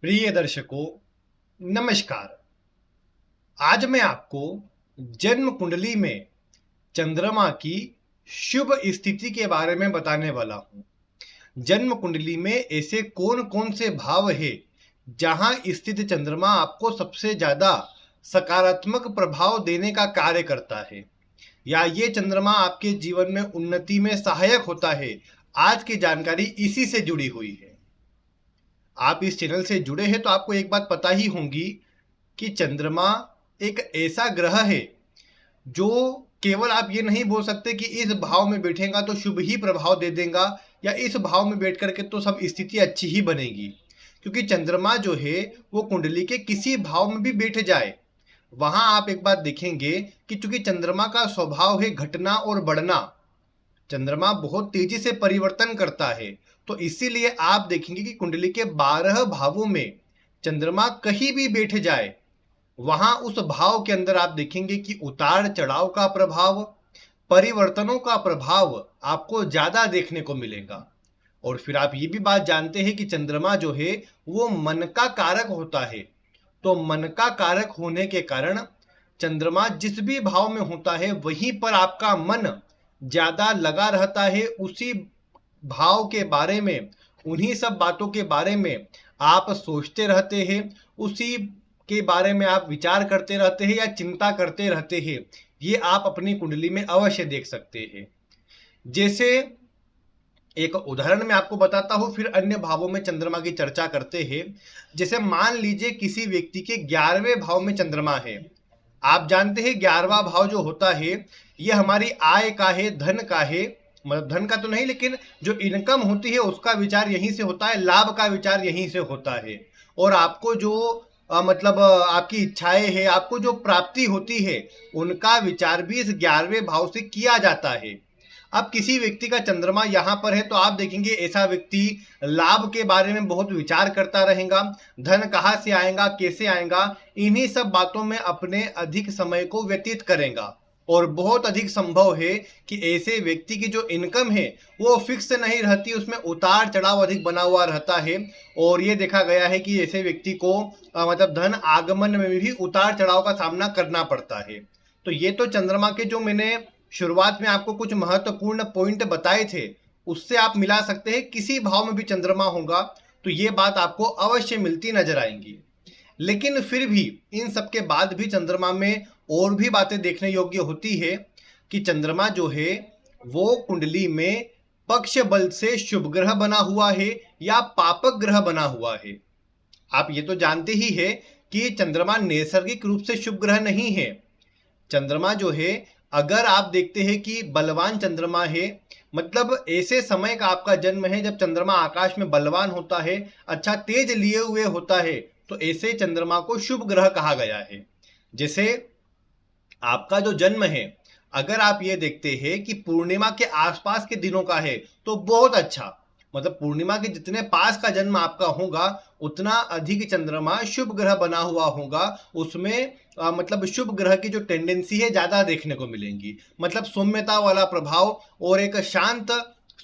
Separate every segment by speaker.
Speaker 1: प्रिय दर्शकों, नमस्कार। आज मैं आपको जन्म कुंडली में चंद्रमा की शुभ स्थिति के बारे में बताने वाला हूं। जन्म कुंडली में ऐसे कौन कौन से भाव है जहां स्थित चंद्रमा आपको सबसे ज्यादा सकारात्मक प्रभाव देने का कार्य करता है, या ये चंद्रमा आपके जीवन में उन्नति में सहायक होता है। आज की जानकारी इसी से जुड़ी हुई है। आप इस चैनल से जुड़े हैं तो आपको एक बात पता ही होगी कि चंद्रमा एक ऐसा ग्रह है जो केवल आप ये नहीं बोल सकते कि इस भाव में बैठेगा तो शुभ ही प्रभाव दे देगा, या इस भाव में बैठ करके तो सब स्थिति अच्छी ही बनेगी। क्योंकि चंद्रमा जो है वो कुंडली के किसी भाव में भी बैठ जाए, वहां आप एक बात देखेंगे कि चूंकि चंद्रमा का स्वभाव है घटना और बढ़ना, चंद्रमा बहुत तेजी से परिवर्तन करता है। तो इसीलिए आप देखेंगे कि कुंडली के 12 भावों में चंद्रमा कहीं भी बैठ जाए, वहां उस भाव के अंदर आप देखेंगे कि उतार चढ़ाव का प्रभाव, परिवर्तनों का प्रभाव आपको ज्यादा देखने को मिलेगा। और फिर आप ये भी बात जानते हैं कि चंद्रमा जो है वो मन का कारक होता है। तो मन का कारक होने के कारण चंद्रमा जिस भी भाव में होता है वहीं पर आपका मन ज्यादा लगा रहता है। उसी भाव के बारे में, उन्हीं सब बातों के बारे में आप सोचते रहते हैं, उसी के बारे में आप विचार करते रहते हैं या चिंता करते रहते हैं। ये आप अपनी कुंडली में अवश्य देख सकते हैं। जैसे एक उदाहरण मैं आपको बताता हूं, फिर अन्य भावों में चंद्रमा की चर्चा करते हैं। जैसे मान लीजिए किसी व्यक्ति के 11वें भाव में चंद्रमा है। आप जानते हैं 11वां भाव जो होता है ये हमारी आय का है, धन का है। मतलब धन का तो नहीं, लेकिन जो इनकम होती है उसका विचार यहीं से होता है, लाभ का विचार यहीं से होता है। और आपको जो आपकी इच्छाएं है, आपको जो प्राप्ति होती है, उनका विचार भी इस 11वें भाव से किया जाता है। अब किसी व्यक्ति का चंद्रमा यहाँ पर है तो आप देखेंगे ऐसा व्यक्ति लाभ के बारे में बहुत विचार करता रहेगा। धन कहाँ से आएगा, कैसे आएगा, इन्हीं सब बातों में अपने अधिक समय को व्यतीत करेगा। और बहुत अधिक संभव है कि ऐसे व्यक्ति की जो इनकम है वो फिक्स नहीं रहती, उसमें उतार चढ़ाव अधिक बना हुआ रहता है। और ये देखा गया है कि ऐसे व्यक्ति को धन आगमन में भी उतार चढ़ाव का सामना करना पड़ता है। तो ये तो चंद्रमा के जो मैंने शुरुआत में आपको कुछ महत्वपूर्ण पॉइंट बताए थे उससे आप मिला सकते हैं। किसी भाव में भी चंद्रमा होगा तो ये बात आपको अवश्य मिलती नजर आएंगी। लेकिन फिर भी इन सब के बाद भी चंद्रमा में और भी बातें देखने योग्य होती है कि चंद्रमा जो है वो कुंडली में पक्ष बल से शुभ ग्रह बना हुआ है या पापक ग्रह बना हुआ है। आप ये तो जानते ही है कि चंद्रमा नैसर्गिक रूप से शुभ ग्रह नहीं है। चंद्रमा जो है, अगर आप देखते हैं कि बलवान चंद्रमा है, मतलब ऐसे समय का आपका जन्म है जब चंद्रमा आकाश में बलवान होता है, अच्छा तेज लिए हुए होता है, तो ऐसे चंद्रमा को शुभ ग्रह कहा गया है। जैसे आपका जो जन्म है, अगर आप ये देखते हैं कि पूर्णिमा के आसपास के दिनों का है तो बहुत अच्छा, मतलब पूर्णिमा के जितने पास का जन्म आपका होगा उतना अधिक चंद्रमा शुभ ग्रह बना हुआ होगा। उसमें शुभ ग्रह की जो टेंडेंसी है ज्यादा देखने को मिलेंगी, मतलब सौम्यता वाला प्रभाव और एक शांत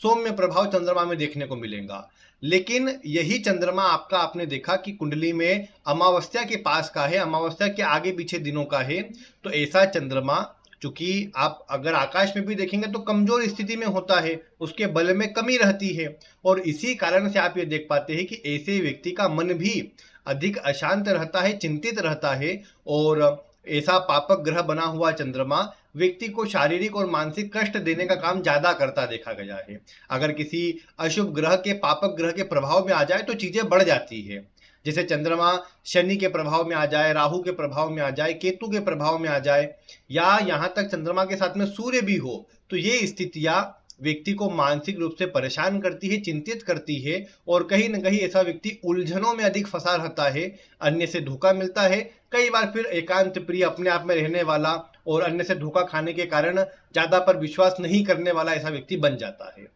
Speaker 1: सौम्य प्रभाव चंद्रमा में देखने को मिलेगा। लेकिन यही चंद्रमा आपका, आपने देखा कि कुंडली में अमावस्या के पास का है, अमावस्या के आगे पीछे दिनों का है, तो ऐसा चंद्रमा चूंकि आप अगर आकाश में भी देखेंगे तो कमजोर स्थिति में होता है, उसके बल में कमी रहती है। और इसी कारण से आप ये देख पाते हैं कि ऐसे व्यक्ति का मन भी अधिक अशांत रहता है, चिंतित रहता है। और ऐसा पापक ग्रह बना हुआ चंद्रमा व्यक्ति को शारीरिक और मानसिक कष्ट देने का काम ज्यादा करता देखा गया है। अगर किसी अशुभ ग्रह के, पापक ग्रह के प्रभाव में आ जाए तो चीजें बढ़ जाती है। जैसे चंद्रमा शनि के प्रभाव में आ जाए, राहु के प्रभाव में आ जाए, केतु के प्रभाव में आ जाए, या यहाँ तक चंद्रमा के साथ में सूर्य भी हो, तो ये स्थितियां व्यक्ति को मानसिक रूप से परेशान करती है, चिंतित करती है। और कहीं ना कहीं ऐसा व्यक्ति उलझनों में अधिक फंसा रहता है, अन्य से धोखा मिलता है। कई बार फिर एकांत प्रिय, अपने आप में रहने वाला और अन्य से धोखा खाने के कारण ज्यादा पर विश्वास नहीं करने वाला ऐसा व्यक्ति बन जाता है।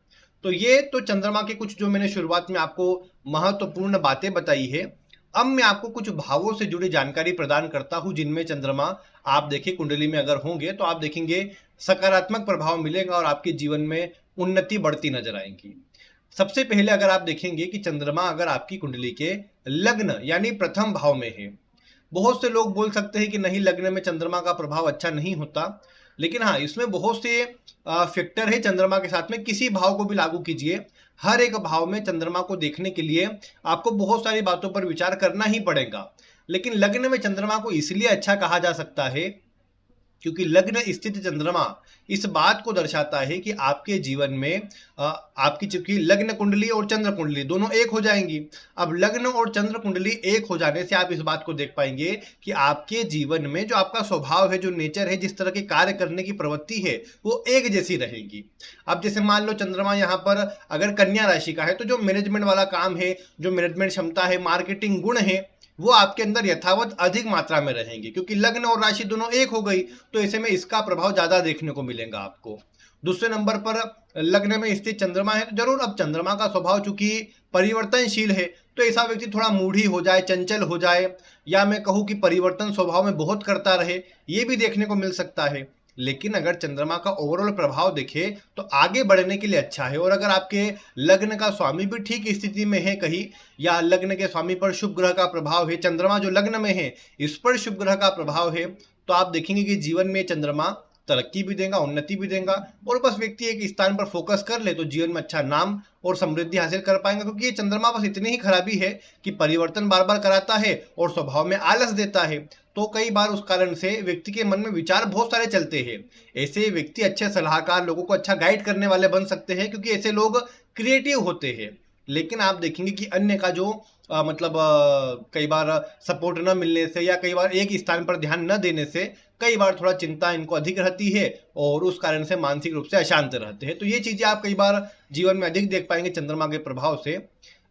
Speaker 1: तो ये तो चंद्रमा के कुछ जो मैंने शुरुआत में आपको महत्वपूर्ण बातें बताई है। अब मैं आपको कुछ भावों से जुड़ी जानकारी प्रदान करता हूं जिनमें चंद्रमा आप देखिए कुंडली में अगर होंगे तो आप देखेंगे सकारात्मक प्रभाव मिलेगा और आपके जीवन में उन्नति बढ़ती नजर आएगी। सबसे पहले अगर आप देखेंगे कि चंद्रमा अगर आपकी कुंडली के लग्न यानी प्रथम भाव में है। बहुत से लोग बोल सकते हैं कि नहीं, लग्न में चंद्रमा का प्रभाव अच्छा नहीं होता, लेकिन हाँ, इसमें बहुत से फैक्टर है चंद्रमा के साथ में। किसी भाव को भी लागू कीजिए, हर एक भाव में चंद्रमा को देखने के लिए आपको बहुत सारी बातों पर विचार करना ही पड़ेगा। लेकिन लग्न में चंद्रमा को इसलिए अच्छा कहा जा सकता है क्योंकि लग्न स्थित चंद्रमा इस बात को दर्शाता है कि आपके जीवन में आपकी, चूंकि लग्न कुंडली और चंद्र कुंडली दोनों एक हो जाएंगी। अब लग्न और चंद्र कुंडली एक हो जाने से आप इस बात को देख पाएंगे कि आपके जीवन में जो आपका स्वभाव है, जो नेचर है, जिस तरह के कार्य करने की प्रवृत्ति है, वो एक जैसी रहेगी। अब जैसे मान लो चंद्रमा यहाँ पर अगर कन्या राशि का है, तो जो मैनेजमेंट वाला काम है, जो मैनेजमेंट क्षमता है, मार्केटिंग गुण है, वो आपके अंदर यथावत अधिक मात्रा में रहेंगे, क्योंकि लग्न और राशि दोनों एक हो गई, तो ऐसे में इसका प्रभाव ज्यादा देखने को मिलेगा आपको। दूसरे नंबर पर लग्न में स्थित चंद्रमा है, तो जरूर अब चंद्रमा का स्वभाव चूंकि परिवर्तनशील है, तो ऐसा व्यक्ति थोड़ा मूढ़ी हो जाए, चंचल हो जाए, या मैं कहूँ कि परिवर्तन स्वभाव में बहुत करता रहे, ये भी देखने को मिल सकता है। लेकिन अगर चंद्रमा का ओवरऑल प्रभाव देखे तो आगे बढ़ने के लिए अच्छा है। और अगर आपके लग्न का स्वामी भी ठीक स्थिति में है कहीं, या लग्न के स्वामी पर शुभ ग्रह का प्रभाव है, चंद्रमा जो लग्न में है इस पर शुभ ग्रह का प्रभाव है, तो आप देखेंगे कि जीवन में चंद्रमा तरक्की भी देगा, उन्नति भी देगा। और बस व्यक्ति एक स्थान पर फोकस कर ले तो जीवन में अच्छा नाम और समृद्धि हासिल कर पाएंगे, क्योंकि ये चंद्रमा बस इतनी ही खराबी है कि परिवर्तन बार बार कराता है और स्वभाव में आलस देता है। तो कई बार उस कारण से व्यक्ति के मन में विचार बहुत सारे चलते हैं। ऐसे व्यक्ति अच्छे सलाहकार, लोगों को अच्छा गाइड करने वाले बन सकते हैं, क्योंकि ऐसे लोग क्रिएटिव होते हैं। लेकिन आप देखेंगे कि अन्य का जो कई बार सपोर्ट न मिलने से, या कई बार एक स्थान पर ध्यान न देने से, कई बार थोड़ा चिंता इनको अधिक रहती है और उस कारण से मानसिक रूप से अशांत रहते हैं। तो ये चीजें आप कई बार जीवन में अधिक देख पाएंगे चंद्रमा के प्रभाव से।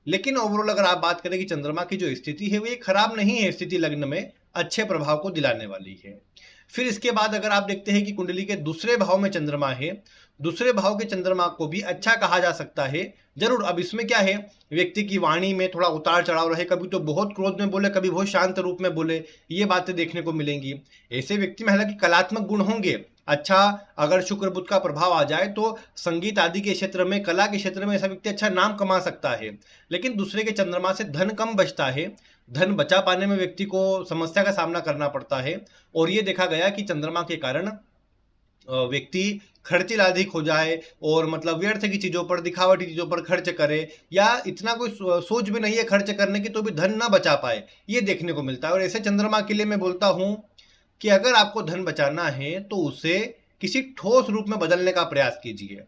Speaker 1: लेकिन ओवरऑल अगर आप बात करें कि चंद्रमा की जो स्थिति है वो ये खराब नहीं है, स्थिति लग्न में अच्छे प्रभाव को दिलाने वाली है। फिर इसके बाद अगर आप देखते हैं कि कुंडली के दूसरे भाव में चंद्रमा है, दूसरे भाव के चंद्रमा को भी अच्छा कहा जा सकता है जरूर। अब इसमें क्या है, व्यक्ति की वाणी में थोड़ा उतार चढ़ाव रहे, कभी तो बहुत क्रोध में बोले, कभी बहुत शांत रूप में बोले, ये बातें देखने को मिलेंगी। ऐसे व्यक्ति में हालांकि कलात्मक गुण होंगे। अच्छा, अगर शुक्र बुध का प्रभाव आ जाए तो संगीत आदि के क्षेत्र में, कला के क्षेत्र में ऐसा व्यक्ति अच्छा नाम कमा सकता है। लेकिन दूसरे के चंद्रमा से धन कम बचता है, धन बचा पाने में व्यक्ति को समस्या का सामना करना पड़ता है। और ये देखा गया कि चंद्रमा के कारण व्यक्ति खर्चिला अधिक हो जाए, और मतलब व्यर्थ की चीजों पर, दिखावटी चीजों पर खर्च करे, या इतना कोई सोच भी नहीं है खर्च करने की तो भी धन ना बचा पाए, ये देखने को मिलता है। और ऐसे चंद्रमा के लिए मैं बोलता हूं कि अगर आपको धन बचाना है तो उसे किसी ठोस रूप में बदलने का प्रयास कीजिए।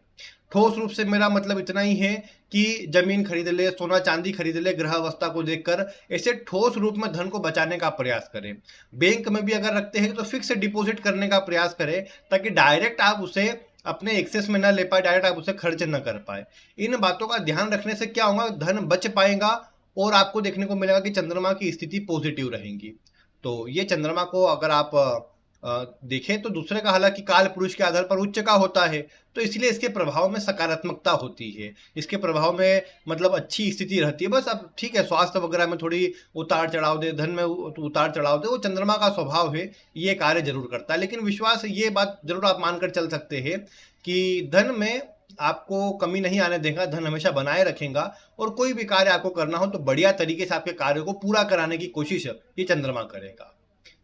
Speaker 1: ठोस रूप से मेरा मतलब इतना ही है कि जमीन खरीद ले, सोना चांदी खरीद ले, ग्रह अवस्था को देखकर ऐसे ठोस रूप में धन को बचाने का प्रयास करें। बैंक में भी अगर रखते हैं तो फिक्स डिपॉजिट करने का प्रयास करें, ताकि डायरेक्ट आप उसे अपने एक्सेस में न ले पाए, डायरेक्ट आप उसे खर्च न कर पाए। इन बातों का ध्यान रखने से क्या होगा, धन बच पाएगा और आपको देखने को मिलेगा कि चंद्रमा की स्थिति पॉजिटिव रहेंगी। तो ये चंद्रमा को अगर आप देखें तो दूसरे का हालांकि काल पुरुष के आधार पर उच्च का होता है, तो इसलिए इसके प्रभाव में सकारात्मकता होती है, इसके प्रभाव में मतलब अच्छी स्थिति रहती है। बस अब ठीक है, स्वास्थ्य वगैरह में थोड़ी उतार चढ़ाव दे, धन में उतार चढ़ाव दे, वो चंद्रमा का स्वभाव है, ये कार्य जरूर करता है। लेकिन विश्वास, ये बात जरूर आप मानकर चल सकते हैं कि धन में आपको कमी नहीं आने देगा, धन हमेशा बनाए रखेगा। और कोई भी कार्य आपको करना हो तो बढ़िया तरीके से आपके कार्य को पूरा कराने की कोशिश ये चंद्रमा करेगा,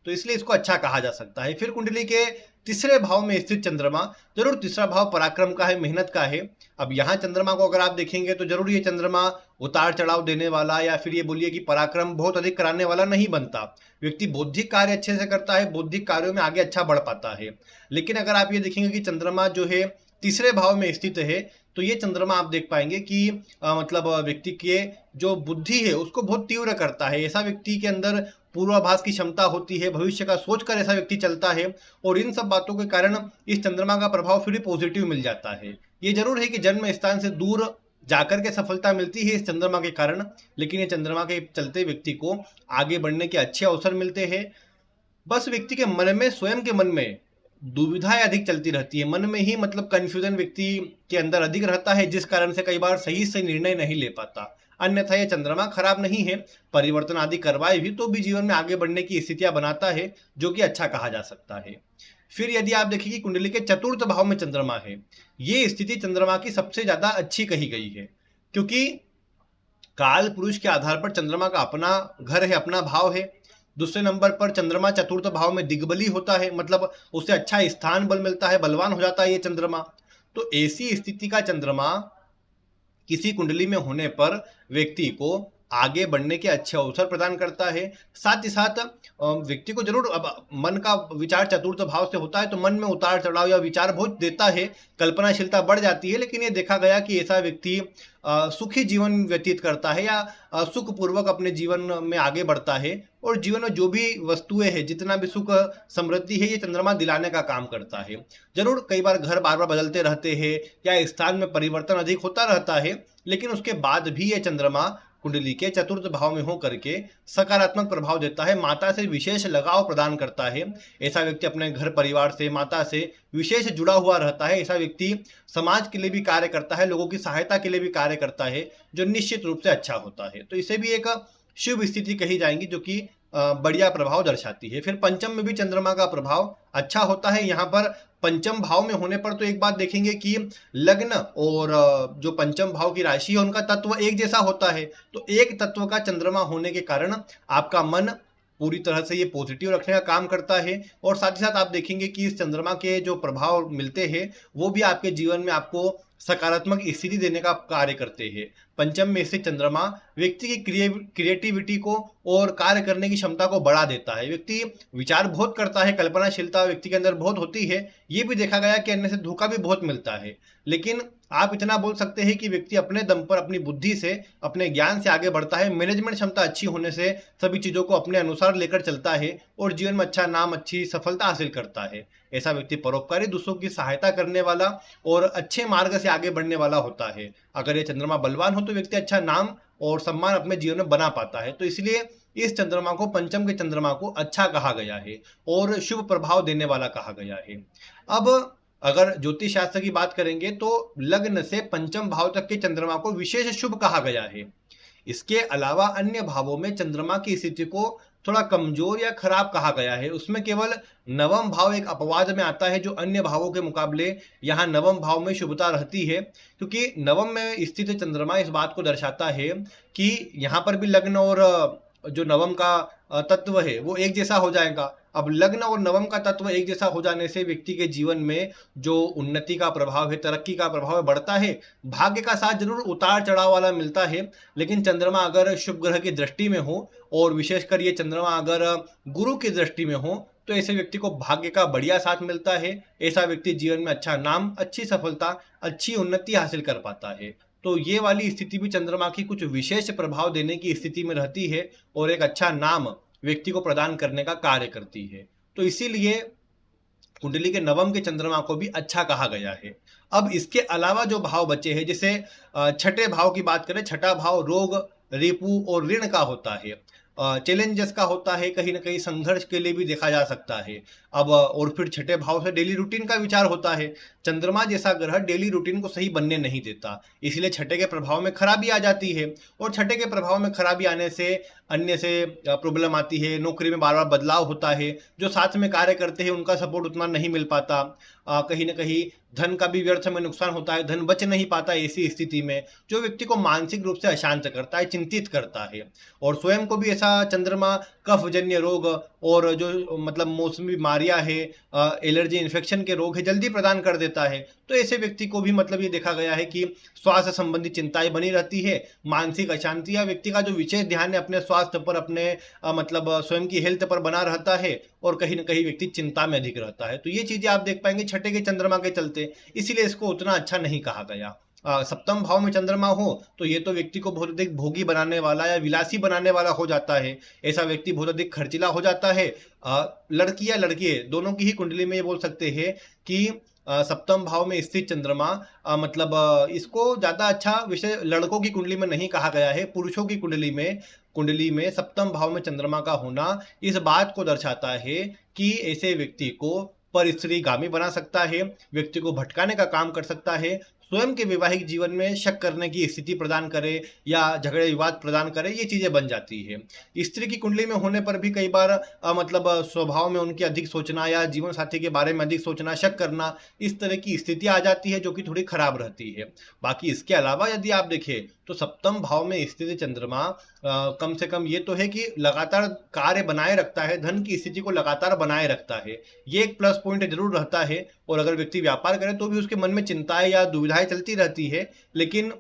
Speaker 1: तो इसलिए इसको अच्छा कहा जा सकता है। फिर कुंडली के तीसरे भाव में स्थित चंद्रमा, जरूर तीसरा भाव पराक्रम का है, मेहनत का है। अब यहाँ चंद्रमा को अगर आप देखेंगे तो जरूर ये चंद्रमा उतार चढ़ाव देने वाला, या फिर ये बोलिए कि पराक्रम बहुत अधिक कराने वाला नहीं बनता। व्यक्ति बौद्धिक कार्य अच्छे से करता है, बौद्धिक कार्यों में आगे अच्छा बढ़ पाता है। लेकिन अगर आप ये देखेंगे कि चंद्रमा जो है तीसरे भाव में स्थित है, तो ये चंद्रमा आप देख पाएंगे कि मतलब व्यक्ति के जो बुद्धि है उसको बहुत तीव्र करता है। ऐसा व्यक्ति के अंदर पूर्वाभास की क्षमता होती है, भविष्य का सोचकर ऐसा व्यक्ति चलता है, और इन सब बातों के कारण इस चंद्रमा का प्रभाव फिर पॉजिटिव मिल जाता है। ये जरूर है कि जन्म स्थान से दूर जाकर के सफलता मिलती है इस चंद्रमा के कारण, लेकिन ये चंद्रमा के चलते व्यक्ति को आगे बढ़ने के अच्छे अवसर मिलते हैं। बस व्यक्ति के मन में, स्वयं के मन में दुविधाएं अधिक चलती रहती है, मन में ही मतलब कंफ्यूजन व्यक्ति के अंदर अधिक रहता है, जिस कारण से कई बार सही से निर्णय नहीं ले पाता। अन्यथा ये चंद्रमा खराब नहीं है, परिवर्तन आदि करवाए भी तो भी जीवन में आगे बढ़ने की स्थितियां बनाता है, जो कि अच्छा कहा जा सकता है। फिर यदि आप देखिए कि कुंडली के चतुर्थ भाव में चंद्रमा है, ये स्थिति चंद्रमा की सबसे ज्यादा अच्छी कही गई है, क्योंकि काल पुरुष के आधार पर चंद्रमा का अपना घर है, अपना भाव है। दूसरे नंबर पर चंद्रमा चतुर्थ भाव में दिग्बली होता है, मतलब उसे अच्छा स्थान बल मिलता है, बलवान हो जाता है ये चंद्रमा। तो ऐसी स्थिति का चंद्रमा किसी कुंडली में होने पर व्यक्ति को आगे बढ़ने के अच्छे अवसर प्रदान करता है। साथ ही साथ व्यक्ति को जरूर, अब मन का विचार चतुर्थ भाव से होता है तो मन में उतार चढ़ाव या विचार बहुत देता है, कल्पनाशीलता बढ़ जाती है, लेकिन ये देखा गया कि ऐसा व्यक्ति सुखी जीवन व्यतीत करता है या सुखपूर्वक अपने जीवन में आगे बढ़ता है, और जीवन में जो भी वस्तुएं हैं, जितना भी सुख समृद्धि है, ये चंद्रमा दिलाने का काम करता है। जरूर कई बार घर बार बार बदलते रहते हैं या स्थान में परिवर्तन अधिक होता रहता है, लेकिन उसके बाद भी ये चंद्रमा कुंडली के चतुर्थ भाव में होकर के सकारात्मक प्रभाव देता है, माता से विशेष लगाव प्रदान करता है। ऐसा व्यक्ति अपने घर परिवार से, माता से विशेष जुड़ा हुआ रहता है। ऐसा व्यक्ति समाज के लिए भी कार्य करता है, लोगों की सहायता के लिए भी कार्य करता है, जो निश्चित रूप से अच्छा होता है। तो इसे भी एक शुभ स्थिति कही जाएंगी, जो कि बढ़िया प्रभाव दर्शाती है। फिर पंचम में भी चंद्रमा का प्रभाव अच्छा होता है। यहाँ पर पंचम भाव में होने पर तो एक बात देखेंगे कि लग्न और जो पंचम भाव की राशि है उनका तत्व एक जैसा होता है। तो एक तत्व का चंद्रमा होने के कारण आपका मन पूरी तरह से ये पॉजिटिव रखने का काम करता है, और साथ ही साथ आप देखेंगे कि इस चंद्रमा के जो प्रभाव मिलते हैं वो भी आपके जीवन में आपको सकारात्मक स्थिति देने का कार्य करते हैं। पंचम में स्थित चंद्रमा व्यक्ति की क्रिएटिविटी को और कार्य करने की क्षमता को बढ़ा देता है। व्यक्ति विचार बहुत करता है, कल्पनाशीलता व्यक्ति के अंदर बहुत होती है। ये भी देखा गया कि अन्य से धोखा भी बहुत मिलता है, लेकिन आप इतना बोल सकते हैं कि व्यक्ति अपने दम पर, अपनी बुद्धि से, अपने ज्ञान से आगे बढ़ता है। मैनेजमेंट क्षमता अच्छी होने से सभी चीजों को अपने अनुसार लेकर चलता है और जीवन में अच्छा नाम, अच्छी सफलता हासिल करता है। ऐसा व्यक्ति परोपकारी, दूसरों की सहायता करने वाला और अच्छे मार्ग से आगे बढ़ने वाला होता है। अगर ये चंद्रमा बलवान हो तो व्यक्ति अच्छा नाम और सम्मान अपने जीवन में बना पाता है। तो इसलिए इस चंद्रमा को, पंचम के चंद्रमा को अच्छा कहा गया है और शुभ प्रभाव देने वाला कहा गया है। अब अगर ज्योतिष शास्त्र की बात करेंगे तो लग्न से पंचम भाव तक के चंद्रमा को विशेष शुभ कहा गया है। इसके अलावा अन्य भावों में चंद्रमा की स्थिति को थोड़ा कमजोर या खराब कहा गया है। उसमें केवल नवम भाव एक अपवाद में आता है, जो अन्य भावों के मुकाबले यहाँ नवम भाव में शुभता रहती है, क्योंकि नवम में स्थित चंद्रमा इस बात को दर्शाता है कि यहाँ पर भी लग्न और जो नवम का तत्व है वो एक जैसा हो जाएगा। अब लग्न और नवम का तत्व एक जैसा हो जाने से व्यक्ति के जीवन में जो उन्नति का प्रभाव है, तरक्की का प्रभाव है, बढ़ता है। भाग्य का साथ जरूर उतार चढ़ाव वाला मिलता है, लेकिन चंद्रमा अगर शुभ ग्रह की दृष्टि में हो और विशेषकर ये चंद्रमा अगर गुरु की दृष्टि में हो तो ऐसे व्यक्ति को भाग्य का बढ़िया साथ मिलता है। ऐसा व्यक्ति जीवन में अच्छा नाम, अच्छी सफलता, अच्छी उन्नति हासिल कर पाता है। तो ये वाली स्थिति भी चंद्रमा की कुछ विशेष प्रभाव देने की स्थिति में रहती है और एक अच्छा नाम व्यक्ति को प्रदान करने का कार्य करती है। तो इसीलिए कुंडली के नवम के चंद्रमा को भी अच्छा कहा गया है। अब इसके अलावा जो भाव बचे हैं, जैसे छठे भाव की बात करें, छठा भाव रोग, रिपु और ऋण का होता है, चैलेंजेस का होता है, कहीं ना कहीं संघर्ष के लिए भी देखा जा सकता है। अब और फिर छठे भाव से डेली रूटीन का विचार होता है। चंद्रमा जैसा ग्रह डेली रूटीन को सही बनने नहीं देता, इसलिए छठे के प्रभाव में खराबी आ जाती है, और छठे के प्रभाव में खराबी आने से अन्य से प्रॉब्लम आती है। नौकरी में बार बार बदलाव होता है, जो साथ में कार्य करते हैं उनका सपोर्ट उतना नहीं मिल पाता, कहीं ना कहीं धन का भी व्यर्थ में नुकसान होता है, धन बच नहीं पाता ऐसी स्थिति में, जो व्यक्ति को मानसिक रूप से अशांत करता है, चिंतित करता है। और स्वयं को भी ऐसा चंद्रमा कफजन्य रोग और जो मतलब मौसमी बीमारियां है, एलर्जी, इन्फेक्शन के रोग है, जल्दी प्रदान कर देता है। तो ऐसे व्यक्ति को भी मतलब ये देखा गया है कि स्वास्थ्य संबंधी चिंताएं बनी रहती है, मानसिक अशांति, या व्यक्ति का जो विशेष ध्यान है अपने स्वास्थ्य पर, अपने मतलब स्वयं की हेल्थ पर बना रहता है, और कहीं ना कहीं व्यक्ति चिंता में अधिक रहता है। तो ये चीजें आप देख पाएंगे छठे के चंद्रमा के चलते, इसीलिए इसको उतना अच्छा नहीं कहा गया। सप्तम भाव में चंद्रमा हो तो ये तो व्यक्ति को बहुत अधिक भोगी बनाने वाला या विलासी बनाने वाला हो जाता है। ऐसा व्यक्ति बहुत अधिक खर्चीला हो जाता है। लड़की या लड़के दोनों की ही कुंडली में ये बोल सकते हैं कि सप्तम भाव में स्थित चंद्रमा मतलब इसको ज्यादा अच्छा विषय लड़कों की कुंडली में नहीं कहा गया है। पुरुषों की कुंडली में सप्तम भाव में चंद्रमा का होना इस बात को दर्शाता है कि ऐसे व्यक्ति को पर स्त्रीगामी बना सकता है, व्यक्ति को भटकाने का काम कर सकता है, स्वयं के वैवाहिक जीवन में शक करने की स्थिति प्रदान करे या झगड़े विवाद प्रदान करे, ये चीजें बन जाती है। स्त्री की कुंडली में होने पर भी कई बार मतलब स्वभाव में उनकी अधिक सोचना या जीवन साथी के बारे में अधिक सोचना, शक करना, इस तरह की स्थिति आ जाती है जो कि थोड़ी खराब रहती है। बाकी इसके अलावा यदि आप देखें तो सप्तम भाव में स्थित चंद्रमा कम से कम ये तो है कि लगातार कार्य बनाए रखता है, धन की स्थिति को लगातार बनाए रखता है, ये एक प्लस पॉइंट जरूर रहता है। और अगर व्यक्ति व्यापार करे तो भी उसके मन में चिंताएं या दुविधाएं चलती रहती है, लेकिन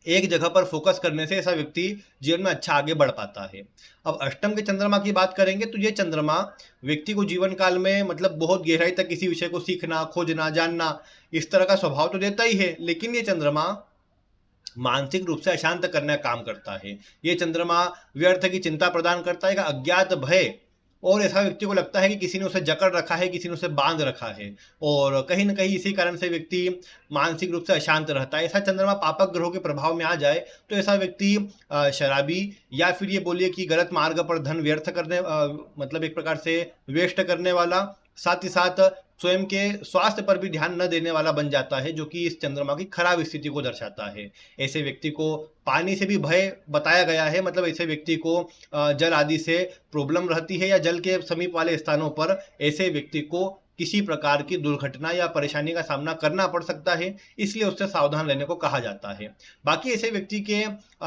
Speaker 1: एक जगह पर फोकस करने से ऐसा व्यक्ति जीवन में अच्छा आगे बढ़ पाता है। अब अष्टम के चंद्रमा की बात करेंगे तो ये चंद्रमा व्यक्ति को जीवन काल में मतलब बहुत गहराई तक किसी विषय को सीखना, खोजना, जानना, इस तरह का स्वभाव तो देता ही है, लेकिन ये चंद्रमा मानसिक रूप से अशांत करने का काम करता है। ये चंद्रमा व्यर्थ की चिंता प्रदान करता है, अज्ञात भय, और ऐसा व्यक्ति को लगता है कि किसी ने उसे जकड़ रखा है, किसी ने उसे बांध रखा है, और कहीं ना कहीं इसी कारण से व्यक्ति मानसिक रूप से अशांत रहता है। ऐसा चंद्रमा पापक ग्रहों के प्रभाव में आ जाए तो ऐसा व्यक्ति शराबी या फिर ये बोलिए कि गलत मार्ग पर धन व्यर्थ करने मतलब एक प्रकार से वेस्ट करने वाला, साथ ही साथ स्वयं के स्वास्थ्य पर भी ध्यान न देने वाला बन जाता है, जो कि इस चंद्रमा की खराब स्थिति को दर्शाता है। ऐसे व्यक्ति को पानी से भी भय बताया गया है, मतलब ऐसे व्यक्ति को जल आदि से प्रॉब्लम रहती है, या जल के समीप वाले स्थानों पर ऐसे व्यक्ति को किसी प्रकार की दुर्घटना या परेशानी का सामना करना पड़ सकता है, इसलिए उससे सावधान रहने को कहा जाता है। बाकी ऐसे व्यक्ति के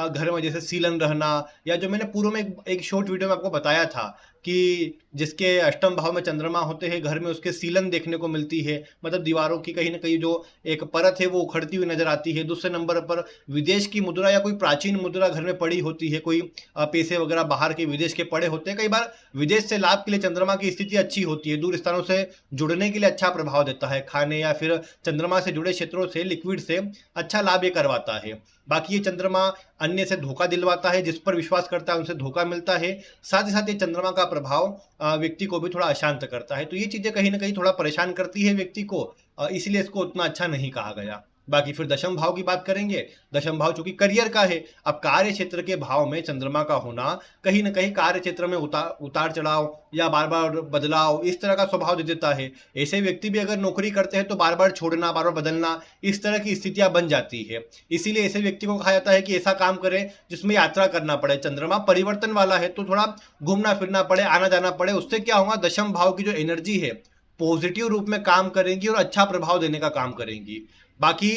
Speaker 1: घर में जैसे सीलन रहना, या जो मैंने पूर्व में एक शॉर्ट वीडियो में आपको बताया था कि जिसके अष्टम भाव में चंद्रमा होते हैं घर में उसके सीलन देखने को मिलती है, मतलब दीवारों की कहीं ना कहीं जो एक परत है वो उखड़ती हुई नजर आती है। दूसरे नंबर पर विदेश की मुद्रा या कोई प्राचीन मुद्रा घर में पड़ी होती है, कोई पैसे वगैरह बाहर के विदेश के पड़े होते हैं। कई बार विदेश से लाभ के लिए चंद्रमा की स्थिति अच्छी होती है, दूर स्थानों से जुड़ने के लिए अच्छा प्रभाव देता है, खाने या फिर चंद्रमा से जुड़े क्षेत्रों से लिक्विड से अच्छा लाभ ये करवाता है। बाकी ये चंद्रमा अन्य से धोखा दिलवाता है, जिस पर विश्वास करता है उनसे धोखा मिलता है। साथ ही साथ ये चंद्रमा का प्रभाव व्यक्ति को भी थोड़ा अशांत करता है, तो ये चीजें कहीं ना कहीं थोड़ा परेशान करती है व्यक्ति को, इसलिए इसको उतना अच्छा नहीं कहा गया। बाकी फिर दशम भाव की बात करेंगे। दशम भाव चूंकि करियर का है, अब कार्य क्षेत्र के भाव में चंद्रमा का होना कहीं ना कहीं कार्य क्षेत्र में उतार चढ़ाव या बार बार बदलाव, इस तरह का स्वभाव दे देता है। ऐसे व्यक्ति भी अगर नौकरी करते हैं तो बार बार छोड़ना, बार बार बदलना, इस तरह की स्थितियां बन जाती है। इसीलिए ऐसे व्यक्ति को कहा जाता है कि ऐसा काम करे जिसमें यात्रा करना पड़े। चंद्रमा परिवर्तन वाला है तो थोड़ा घूमना फिरना पड़े, आना जाना पड़े। उससे क्या होगा, दशम भाव की जो एनर्जी है पॉजिटिव रूप में काम करेंगी और अच्छा प्रभाव देने का काम करेंगी। बाकी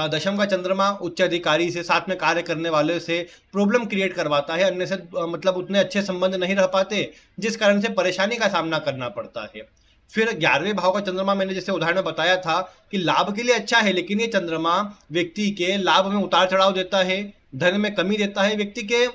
Speaker 1: दशम का चंद्रमा उच्च अधिकारी से, साथ में कार्य करने वाले से प्रॉब्लम क्रिएट करवाता है, अन्य से मतलब उतने अच्छे संबंध नहीं रह पाते, जिस कारण से परेशानी का सामना करना पड़ता है। फिर 11वें भाव का चंद्रमा मैंने जैसे उदाहरण में बताया था कि लाभ के लिए अच्छा है, लेकिन ये चंद्रमा व्यक्ति के लाभ में उतार चढ़ाव देता है, धन में कमी देता है। व्यक्ति के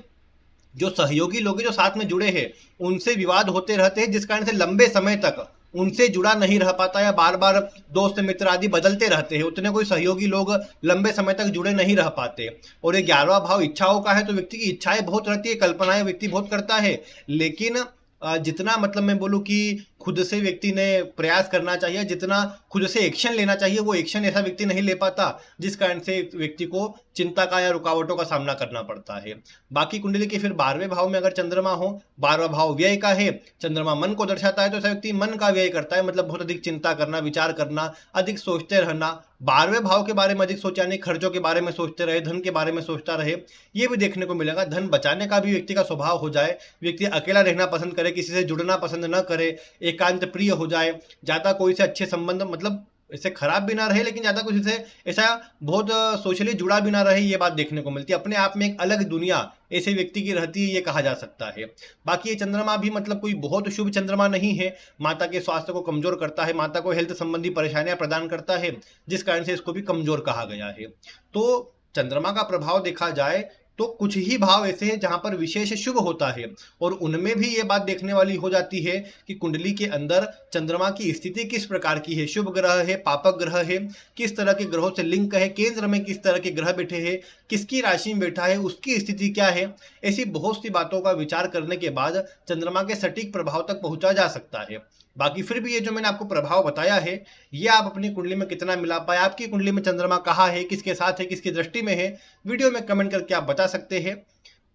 Speaker 1: जो सहयोगी लोग हैं जो साथ में जुड़े हैं उनसे विवाद होते रहते हैं, जिस कारण से लंबे समय तक उनसे जुड़ा नहीं रह पाता, या बार बार दोस्त मित्र आदि बदलते रहते हैं, उतने कोई सहयोगी लोग लंबे समय तक जुड़े नहीं रह पाते। और ये 11वां भाव इच्छाओं का है, तो व्यक्ति की इच्छाएं बहुत रहती है, कल्पनाएं व्यक्ति बहुत करता है, लेकिन जितना मतलब मैं बोलूँ कि खुद से व्यक्ति ने प्रयास करना चाहिए, जितना खुद से एक्शन लेना चाहिए वो एक्शन ऐसा व्यक्ति नहीं ले पाता, जिस कारण से व्यक्ति को चिंता का या रुकावटों का सामना करना पड़ता है। बाकी कुंडली के फिर 12वें भाव में अगर चंद्रमा हो, 12वां भाव व्यय का है, चंद्रमा मन को दर्शाता है, तो ऐसा व्यक्ति मन का व्यय करता है, मतलब बहुत अधिक चिंता करना, विचार करना, अधिक सोचते रहना। 12वें भाव के बारे में अधिक सोचा नहीं, खर्चों के बारे में सोचते रहे, धन के बारे में सोचता रहे, ये भी देखने को मिलेगा। धन बचाने का भी व्यक्ति का स्वभाव हो जाए, व्यक्ति अकेला रहना पसंद करे, किसी से जुड़ना पसंद न करे, एकांत प्रिय हो जाए, ज्यादा कोई से अच्छे संबंध मतलब ऐसे खराब भी ना रहे, लेकिन ज्यादा कुछ से ऐसा बहुत सोशली जुड़ा भी ना रहे, ये बात देखने को मिलती है। अपने आप में एक अलग दुनिया ऐसे व्यक्ति की रहती है, ये कहा जा सकता है। बाकी ये चंद्रमा भी मतलब कोई बहुत शुभ चंद्रमा नहीं है, माता के स्वास्थ्य को कमजोर करता है, माता को हेल्थ संबंधी परेशानियां प्रदान करता है, जिस कारण से इसको भी कमजोर कहा गया है। तो चंद्रमा का प्रभाव देखा जाए तो कुछ ही भाव ऐसे हैं जहां पर विशेष शुभ होता है, और उनमें भी ये बात देखने वाली हो जाती है कि कुंडली के अंदर चंद्रमा की स्थिति किस प्रकार की है, शुभ ग्रह है, पापक ग्रह है, किस तरह के ग्रहों से लिंक है, केंद्र में किस तरह के ग्रह बैठे हैं, किसकी राशि में बैठा है, उसकी स्थिति क्या है। ऐसी बहुत सी बातों का विचार करने के बाद चंद्रमा के सटीक प्रभाव तक पहुंचा जा सकता है। बाकी फिर भी ये जो मैंने आपको प्रभाव बताया है, ये आप अपनी कुंडली में कितना मिला पाए, आपकी कुंडली में चंद्रमा कहाँ है, किसके साथ है, किसकी दृष्टि में है, वीडियो में कमेंट करके आप बता सकते हैं।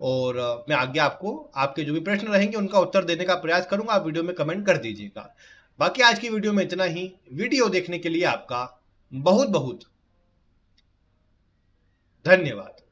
Speaker 1: और मैं आगे आपको आपके जो भी प्रश्न रहेंगे उनका उत्तर देने का प्रयास करूंगा, आप वीडियो में कमेंट कर दीजिएगा। बाकी आज की वीडियो में इतना ही। वीडियो देखने के लिए आपका बहुत बहुत धन्यवाद।